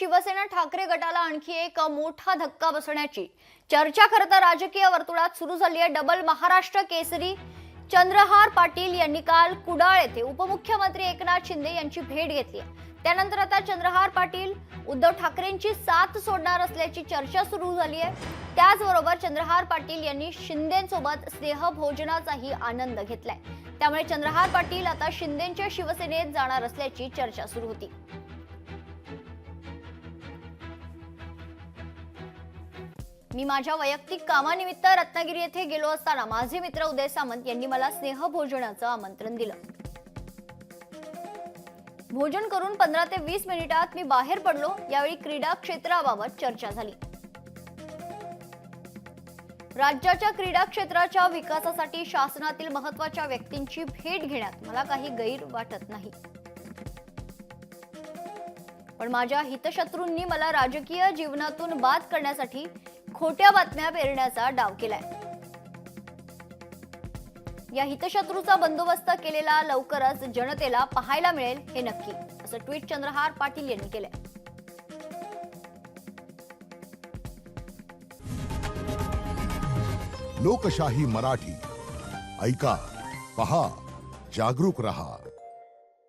शिवसेना ठाकरे गटाला आणखी एक मोठा धक्का बसण्याची चर्चा खरं तर राजकीय वर्तुळात सुरू झाली आहे। डबल महाराष्ट्र केसरी चंद्रहार पाटील यांनी काल कुडाळ येथे उपमुख्यमंत्री एकनाथ शिंदे यांची भेट घेतली। त्यानंतर आता चंद्रहार पाटील उद्धव ठाकरेंची साथ सोडणार असल्याची चर्चा सुरू झाली आहे। त्याचबरोबर चंद्रहार पाटील यांनी शिंदेंसोबत स्नेहभोजनाचाही आनंद घेतलाय। त्यामुळे चंद्रहार पाटील आता शिंदेंच्या शिवसेनेत जाणार असल्याची चर्चा सुरू होती। मी माझ्या वैयक्तिक कामानिमित्त रत्नागिरी येथे गेलो असताना माझे मित्र उदय सामंत यांनी मला स्नेहभोजनाचं आमंत्रण दिलं। भोजन करून 15 ते 20 मिनिटात मी बाहेर पडलो। यावेळी क्रीडा क्षेत्राबाबत चर्चा झाली। राज्याच्या क्रीडा क्षेत्राच्या विकासासाठी शासनातील महत्त्वाच्या व्यक्तींची भेट घेण्यात मला काही गैर वाटत नाही, पण माझ्या हितशत्रूंनी मला राजकीय जीवनातून बाद करण्यासाठी खोट्या बातम्या पेरण्याचा डाव केलाय। या हितशत्रूचा बंदोबस्त केलेला लवकरच जनतेला पाहायला मिळेल हे नक्की, असं ट्विट चंद्रहार पाटील यांनी केलंय। लोकशाही मराठी ऐका, पहा, जागरूक रहा।